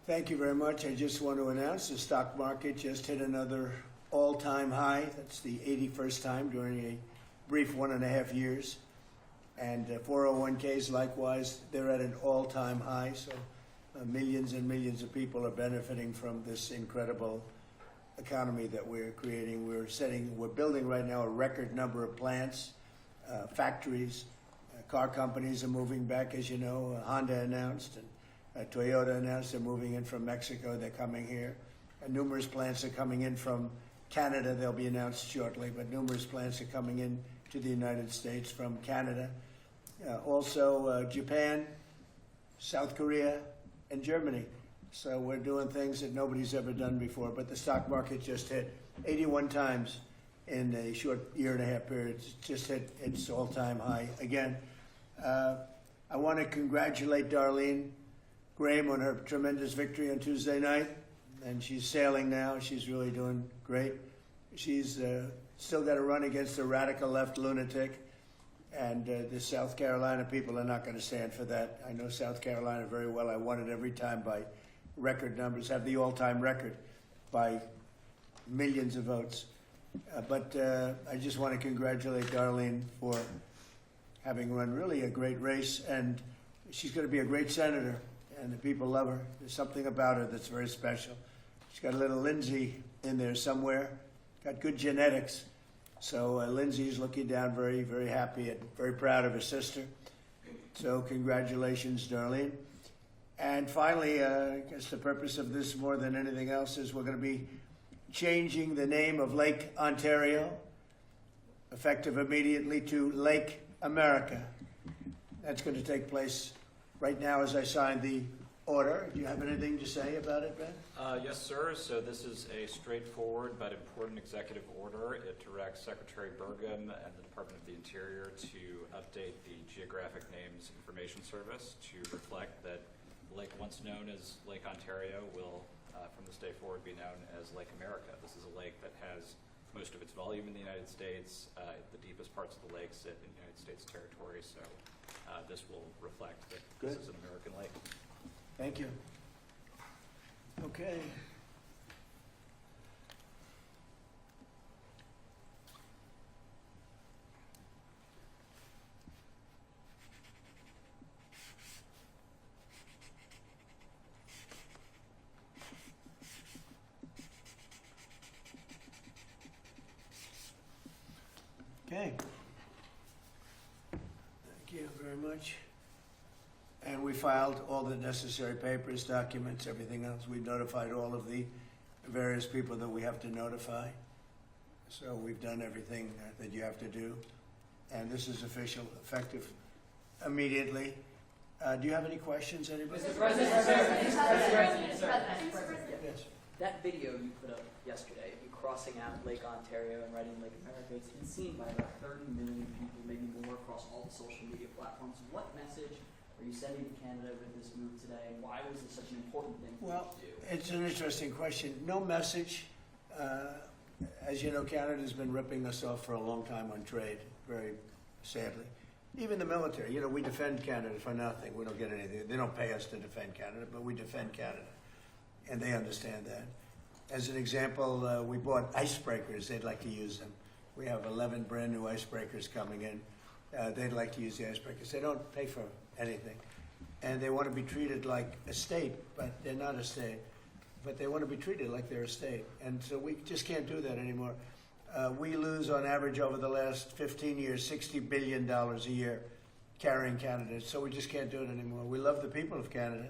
Thank you very much. I just want to announce the stock market just hit another all-time high. That's the 81st time during a brief 1.5 years. And 401ks, likewise, they're at an all-time high. So millions and millions of people are benefiting from this incredible economy that we're creating. We're building right now a record number of plants, factories. Car companies are moving back, as you know. Honda announced, and Toyota announced they're moving in from Mexico. They're coming here. Numerous plants are coming in from Canada. They'll be announced shortly, but numerous plants are coming in to the United States from Canada. Also Japan, South Korea, and Germany. So we're doing things that nobody's ever done before. But the stock market just hit 81 times in a short 1.5 period. It's just hit its all-time high again. I want to congratulate Darlene Graham on her tremendous victory on Tuesday night. And she's sailing now. She's really doing great. She's still got to run against a radical left lunatic. And the South Carolina people are not going to stand for that. I know South Carolina very well. I won it every time by record numbers, have the all-time record by millions of votes. But I just want to congratulate Darlene for having run really a great race. And she's going to be a great senator, and the people love her. There's something about her that's very special. She's got a little Lindsay in there somewhere, got good genetics. So Lindsay's looking down very, very happy and very proud of her sister. So congratulations, Darlene. And finally, I guess the purpose of this more than anything else is we're going to be changing the name of Lake Ontario, effective immediately, to Lake America. That's going to take place right now as I sign the order. Do you have anything to say about it, Ben? Yes, sir. So this is a straightforward but important executive order. It directs Secretary Burgum and the Department of the Interior to update the Geographic Names Information Service to reflect that the lake once known as Lake Ontario will, from this day forward, be known as Lake America. This is a lake that has most of its volume in the United States. The deepest parts of the lake sit in United States territory, so this will reflect that This is an American lake. Thank you. Okay. Okay. Thank you very much. And we filed all the necessary papers, documents, everything else. We notified all of the various people that we have to notify. So we've done everything that you have to do. And this is official, effective immediately. Do you have any questions, anybody? Mr. President, Yes. that video you put up yesterday, you crossing out Lake Ontario and writing Lake America, it's been seen by about 30 million people, maybe more, across all the social media platforms. What message are you sending to Canada with this move today, and why was this such an important thing for you to do? It's an interesting question. No message. As you know, Canada's been ripping us off for a long time on trade, very sadly. Even the military, we defend Canada for nothing. We don't get anything. They don't pay us to defend Canada, but we defend Canada, and they understand that. As an example, we bought icebreakers. They'd like to use them. We have 11 brand new icebreakers coming in. They'd like to use the icebreakers. They don't pay for anything. And they want to be treated like a state, but they're not a state. But they want to be treated like they're a state. And so we just can't do that anymore. We lose, on average, over the last 15 years, $60 billion a year carrying Canada. So we just can't do it anymore. We love the people of Canada.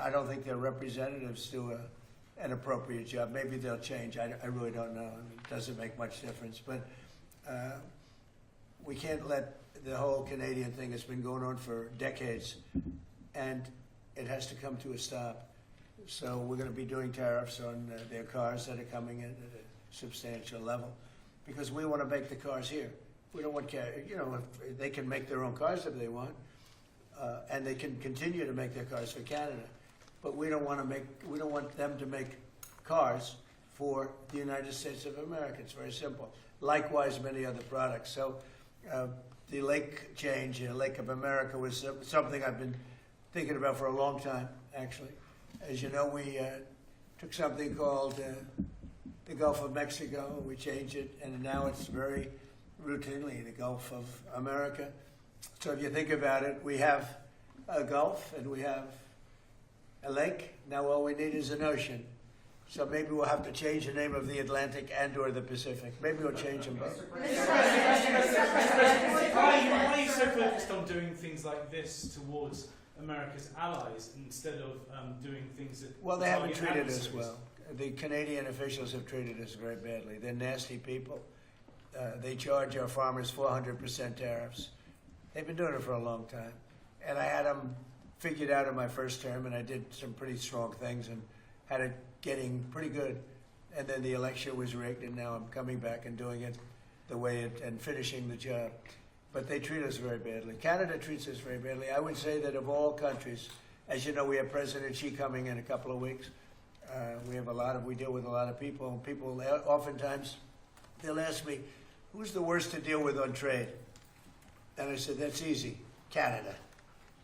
I don't think their representatives do an appropriate job. Maybe they'll change. I really don't know. It doesn't make much difference. But we can't let the whole Canadian thing has been going on for decades, and it has to come to a stop. So we're going to be doing tariffs on their cars that are coming in at a substantial level, because we want to make the cars here. We don't want, if they can make their own cars if they want, and they can continue to make their cars for Canada, but we don't want them to make cars for the United States of America. It's very simple. Likewise, many other products. So the lake change, Lake of America, was something I've been thinking about for a long time, actually. As you know, we took something called the Gulf of Mexico. We changed it, and now it's very routinely the Gulf of America. So if you think about it, we have a Gulf and we have a lake. Now all we need is an ocean. So maybe we'll have to change the name of the Atlantic and or the Pacific. Maybe we'll change them both. Why are you so focused on doing things like this towards America's allies instead of doing things that... Well, they haven't target treated us adversaries? well. The Canadian officials have treated us very badly. They're nasty people. They charge our farmers 400% tariffs. They've been doing it for a long time. And I had them figured out in my first term, and I did some pretty strong things and had it getting pretty good. And then the election was rigged, and now I'm coming back and doing it the way it, and finishing the job. But they treat us very badly. Canada treats us very badly. I would say that of all countries, as you know, we have President Xi coming in a couple of weeks. We deal with a lot of people, and people oftentimes, they'll ask me, who's the worst to deal with on trade? And I said, that's easy, Canada.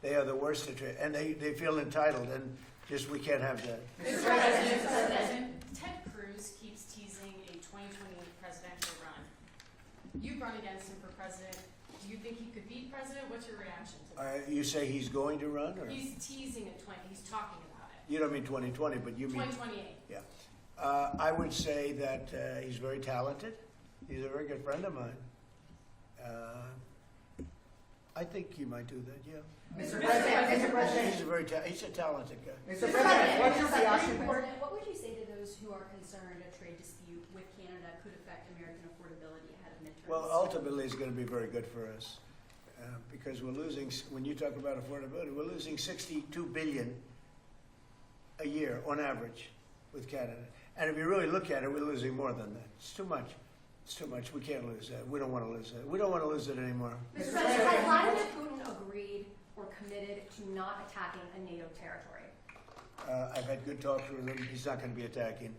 They are the worst to trade, and they feel entitled, and just we can't have that. Mr. President, Ted Cruz keeps teasing a 2028 presidential run. You've run against him for president. Do you think he could be president? What's your reaction to that? You say he's going to run? Or? He's teasing at 20. He's talking about it. You don't mean 2020, but you mean... 2028. Yeah. I would say that he's very talented. He's a very good friend of mine. I think he might do that, yeah. Mr. President, He's a talented guy. Mr. President, what's your Very reaction? important. What would you say to those who are concerned a trade dispute with Canada could affect American affordability ahead of midterms? Well, ultimately, it's going to be very good for us because we're losing, when you talk about affordability, we're losing $62 billion a year on average with Canada. And if you really look at it, we're losing more than that. It's too much. It's too much. We can't lose that. We don't want to lose that. We don't want to lose it anymore. Mr. President, has Vladimir Putin agreed or committed to not attacking a NATO territory? I've had good talks with him. He's not going to be attacking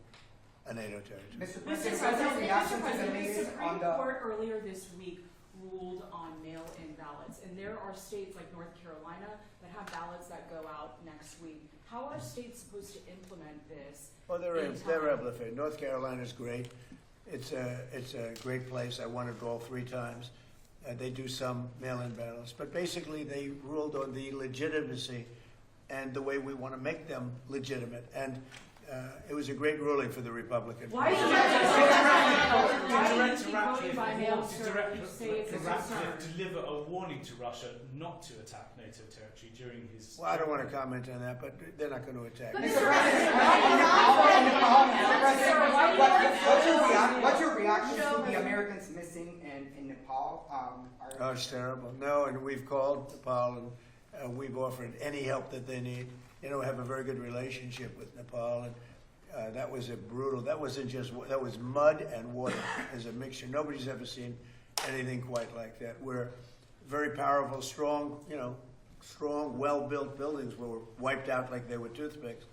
a NATO territory. Mr. President, what's your reaction to the The latest Supreme on the... Court earlier this week ruled on mail-in ballots, and there are states like North Carolina that have ballots that go out next week. How are states supposed to implement this? Well, they're in able time? to fit. North Carolina's great. It's a great place. I won it all 3 times. They do some mail-in ballots, but basically they ruled on the legitimacy and the way we want to make them legitimate. And it was a great ruling for the Republican Why Party. do you keep voting by mail, sir? You say it's a concern. deliver a warning to Russia not to attack NATO territory during his... Well, I don't want to comment on that, but they're not going to attack. Mr. President, what's your reaction to the Americans missing in Nepal? Oh, it's terrible. No, and we've called Nepal and we've offered any help that they need. You know, we have a very good relationship with Nepal, and that was a brutal, that was mud and water as a mixture. Nobody's ever seen anything quite like that. We're very powerful, strong, well-built buildings were wiped out like they were toothpicks.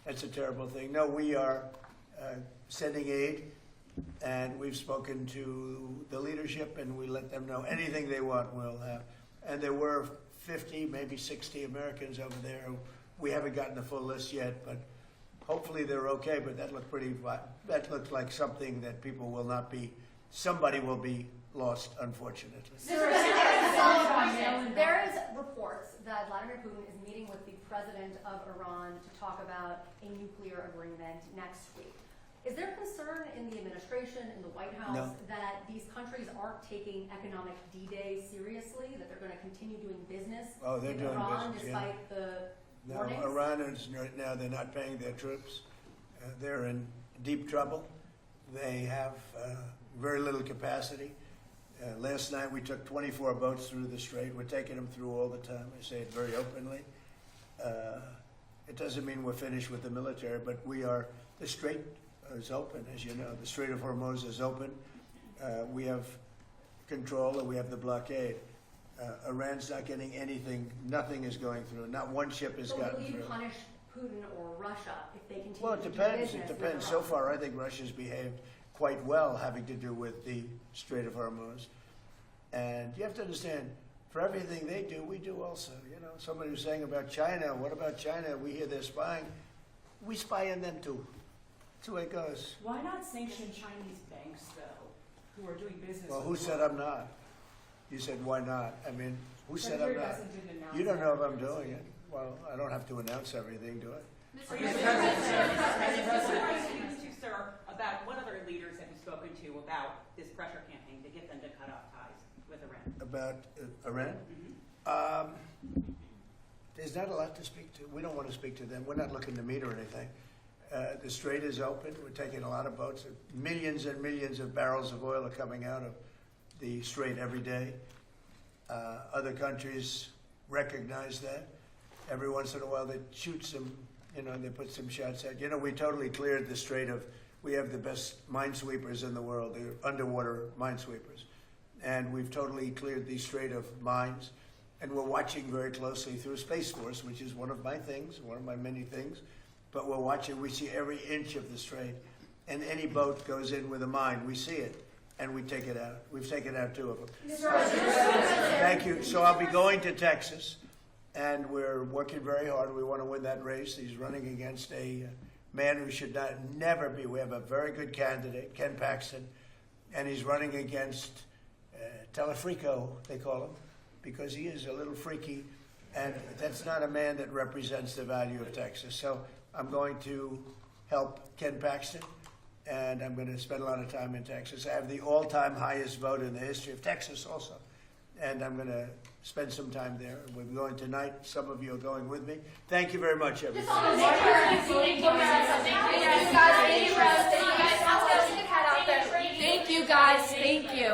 That's a terrible thing. No, we are sending aid, and we've spoken to the leadership, and we let them know anything they want we'll have. And there were 50, maybe 60 Americans over there. We haven't gotten the full list yet, but hopefully they're okay. But that looked like something that people will not be, somebody will be lost, unfortunately. Mr. President, there is reports that Vladimir Putin is meeting with the president of Iran to talk about a nuclear agreement next week. Is there concern in the administration, in the White House, No. that these countries aren't taking economic D-Day seriously, that they're going to continue doing business Oh, they're with doing Iran business, yeah. despite the No, warnings? Iran is right now, they're not paying their troops. They're in deep trouble. They have very little capacity. Last night we took 24 boats through the strait. We're taking them through all the time. I say it very openly. It doesn't mean we're finished with the military, but we are, the strait is open, as you know. The Strait of Hormuz is open. We have control and we have the blockade. Iran's not getting anything, nothing is going through. Not one ship has So gotten will you through. punish Putin or Russia if they continue Well, it to do depends. business It with depends. Iran? So far, I think Russia's behaved quite well having to do with the Strait of Hormuz. And you have to understand, for everything they do, we do also. You know, somebody was saying about China, what about China? We hear they're spying. We spy on them too. That's the way it goes. Why not sanction Chinese banks, though, who are doing business Well, with who said I'm not? You said, why not? I mean, who said I'm Secretary not? Bessent didn't announce You don't know if that. I'm doing it. Well, I don't have to announce everything, do I? Mr. Mr. President. President, to sir, about what other leaders have you spoken to about this pressure campaign to get them to cut off ties with Iran? About Iran? There's not a lot to speak to. We don't want to speak to them. We're not looking to meet or anything. The strait is open. We're taking a lot of boats. Millions and millions of barrels of oil are coming out of the strait every day. Other countries recognize that. Every once in a while they shoot some, they put some shots out. We totally cleared the strait of, we have the best minesweepers in the world, the underwater minesweepers. And we've totally cleared the strait of mines. And we're watching very closely through Space Force, which is one of my things, one of my many things. But we're watching, we see every inch of the strait. And any boat goes in with a mine, we see it, and we take it out. We've taken out 2 of them. Thank you. So I'll be going to Texas, and we're working very hard. We want to win that race. He's running against a man who should never be. We have a very good candidate, Ken Paxton, and he's running against Telefrico, they call him, because he is a little freaky, and that's not a man that represents the value of Texas. So I'm going to help Ken Paxton, and I'm going to spend a lot of time in Texas. I have the all-time highest vote in the history of Texas also, and I'm going to spend some time there. We're going tonight. Some of you are going with me. Thank you very much, everybody. Thank you guys. Thank you.